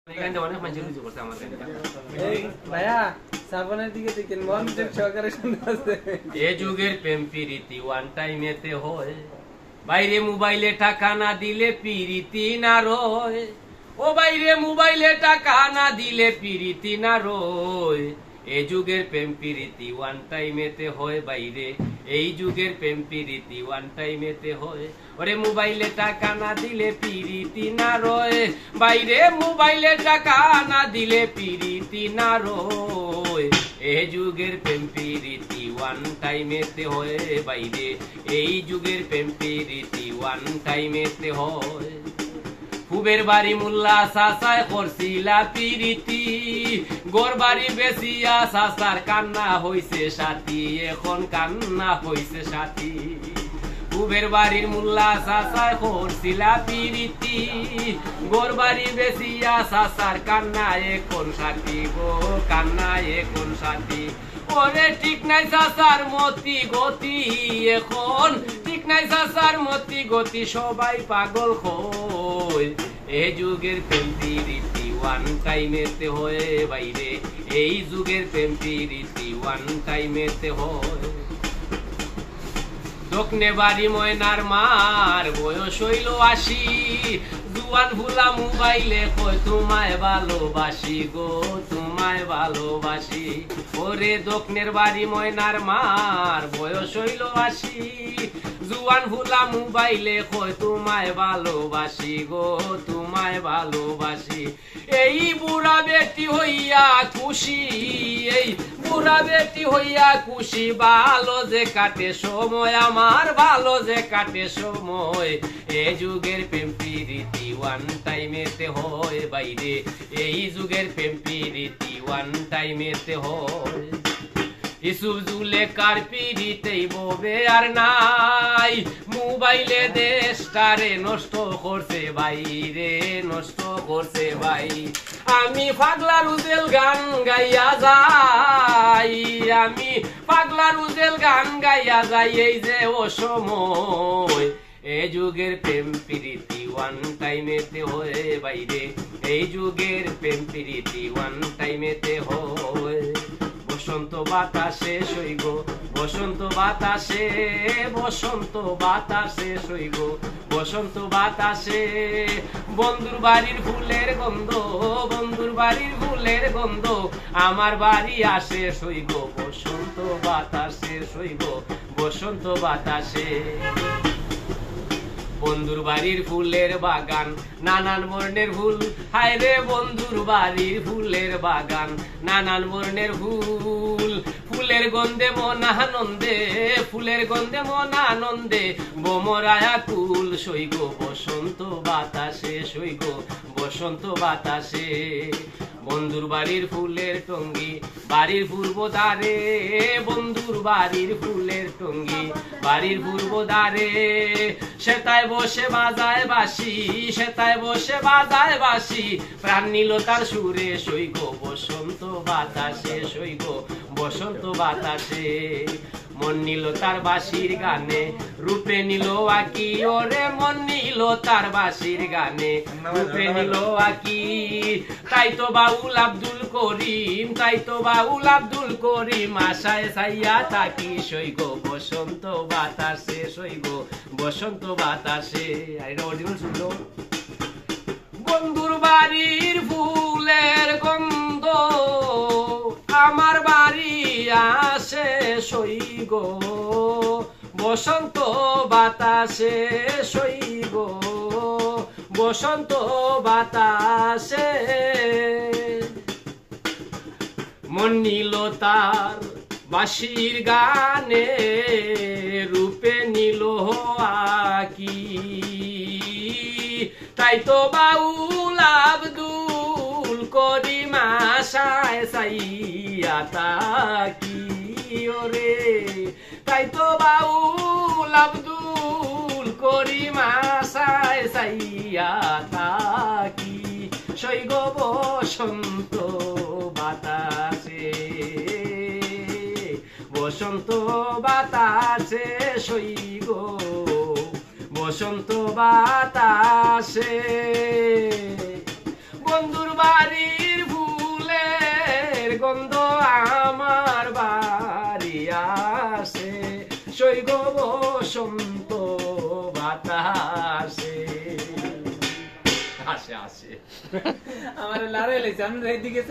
এখানে অনেক মানুষ রুজু করতে আমার এই ভাইয়া সাবনের দিকে দেখেন মনোযোগ সহকারে শুনতে আছে। এ যুগের প্রেম প্রীতি ওয়ান টাইমেতে হয়, বাইরে মোবাইলে টাকা না দিলে প্রীতি না রয়। ও বাইরে মোবাইলে টাকা না দিলে প্রীতি না রয়। এই যুগের প্রেম প্রীতি ওয়ান টাইমেতে হয় বাইরে, এই যুগের প্রেম প্রীতি ওয়ান টাইমেতে হয়। ওরে মোবাইলে টাকা না দিলে প্রীতি না রয়, বাইরে মোবাইলে টাকা না দিলে প্রীতি না রয়। এই যুগের প্রেম প্রীতি ওয়ান টাইমেতে হয় বাইরে, এই যুগের প্রেম প্রীতি ওয়ান টাইমেতে হয়। ফুবের বাড়ি মোল্লা চাচায় করছিলা প্রীতি, গোর বাড়ি বেচিয়া চাচার কান্না হইছে সাথী, এখন কান্না হইছে সাথী। ফুবের বাড়ির মোল্লা চাচায় করছিলা প্রীতি, গোর বাড়ি বেচিয়া চাচার কান্না এখন সাথী গো, কান্না এখন সাথী। ওরে ঠিক নাই চাচার মতি গতি, এখন ঠিক নাই চাচার মতি গতি, সবাই পাগল হয়। এই যুগের প্রেম প্রীতি ওয়ান টাইমেতে হয় বাইরে, এই যুগের প্রেম প্রীতি ওয়ান টাইমেতে হয়। দক্ষিণে বাড়ি ময়নার মার বয়স হইল ৮০, জুয়ান ভুলা মোবাইলে কয় তোমায় ভালোবাসি গো, তোমায় ভালোবাসি। ওরে দক্ষিণের বাড়ি ময়নার মার বয়স হইল ৮০, জুয়ান ভুলা মোবাইলে কয় তোমায় ভালোবাসি গো, তোমায় ভালোবাসি। এই বুড়া বেটি হইয়া খুশি, এই বুড়া বেটি হইয়া খুশি, ভালো যে কাটে সময় আমার, ভালো যে কাটে সময়। এ যুগের প্রেম প্রীতি ওয়ান টাইমেতে হয় বাইরে, এই যুগের প্রেম প্রীতি ওয়ান টাইমেতে হয়। ইসুফ জুলেখার পিড়িতেই ববে আর নাই, মোবাইলে দেশটারে নষ্ট করছে বাইরে, নষ্ট করছে ভাই। আমি পাগলা রুজেল গান গাইয়া যাই, আমি পাগলা রুজেল গান গাইয়া যাই, এই যে ও সময়। এই যুগের প্রেম প্রীতি ওয়ান টাইমেতে হয় বাইরে, এই যুগের প্রেম প্রীতি ওয়ান টাইমেতে হয়। বসন্ত বাতাসে সইগ, বসন্ত বাতাসে, বসন্ত বাতাসে সইগ, বসন্ত বাতাসে। বন্ধুর বাড়ির ফুলের গন্ধ, বন্ধুর বাড়ির ফুলের গন্ধ, আমার বাড়ি আসে সইগ, বসন্ত বাতাসে সইগ, বসন্ত বাতাসে। বন্ধুর বাড়ির ফুলের বাগান, নানান বর্ণের ফুল, হায় রে বন্ধুর বাড়ির ফুলের বাগান, নানান বর্ণের ফুল। ফুলের গন্ধে মন আনন্দে, ফুলের গন্ধে মন আনন্দে, বোমরায়া কুল সইগ, বসন্ত বাতাসে সইগ, বসন্ত বাতাসে। বন্ধুর বাড়ির ফুলের টঙ্গি, বাড়ির পূর্ব দ্বারে, বন্ধুর বাড়ির ফুলের টঙ্গি, বাড়ির পূর্ব দ্বারে। সেতায় বসে বাজায় বাঁশি, সেতায় বসে বাজায় বাঁশি, প্রাণ নিল তার সুরে সইগ, বসন্ত বাতাসে সইগ, বসন্ত বাতাসে। মন নিল তার বাঁশির গানে, রূপে নিল আকি, ওরে মন নিল তার বাঁশির গানে, রূপে নিল আকি। তাই তো বাউল আব্দুল করিম, তাই তো বাউল আব্দুল করিম, আশায় সাইয়া তাকি সইগ, বসন্ত বাতাসে সইগ, বসন্ত বাতাসে। আর এটা অরিজিনাল শুনলো। বন্ধুর বাড়ির ফুলের গন্ধ, আমার বাড়ি আসে সইগ, বসন্ত বাতাসে সইগ, বসন্ত বাতাসে। মন নিল তার বাঁশির গানে, রূপে নিল আকি। তাই তো বাউল আব্দুল করিম আশায় সাইয়া তাকি, ওরে তাই তো বাউল আব্দুল করিম আশায় সাইয়া তাকি সইগ, বসন্ত বাতাসে, বসন্ত বাতাসে সইগ, বসন্ত বাতাসে। বন্ধুর বাড়ির ফুলের গন্ধ আমার বাড়ি আসে, সৈগ বসন্ত বাতাসে। আসে আসে আমার লারে লাইছে আমরা এইদিকে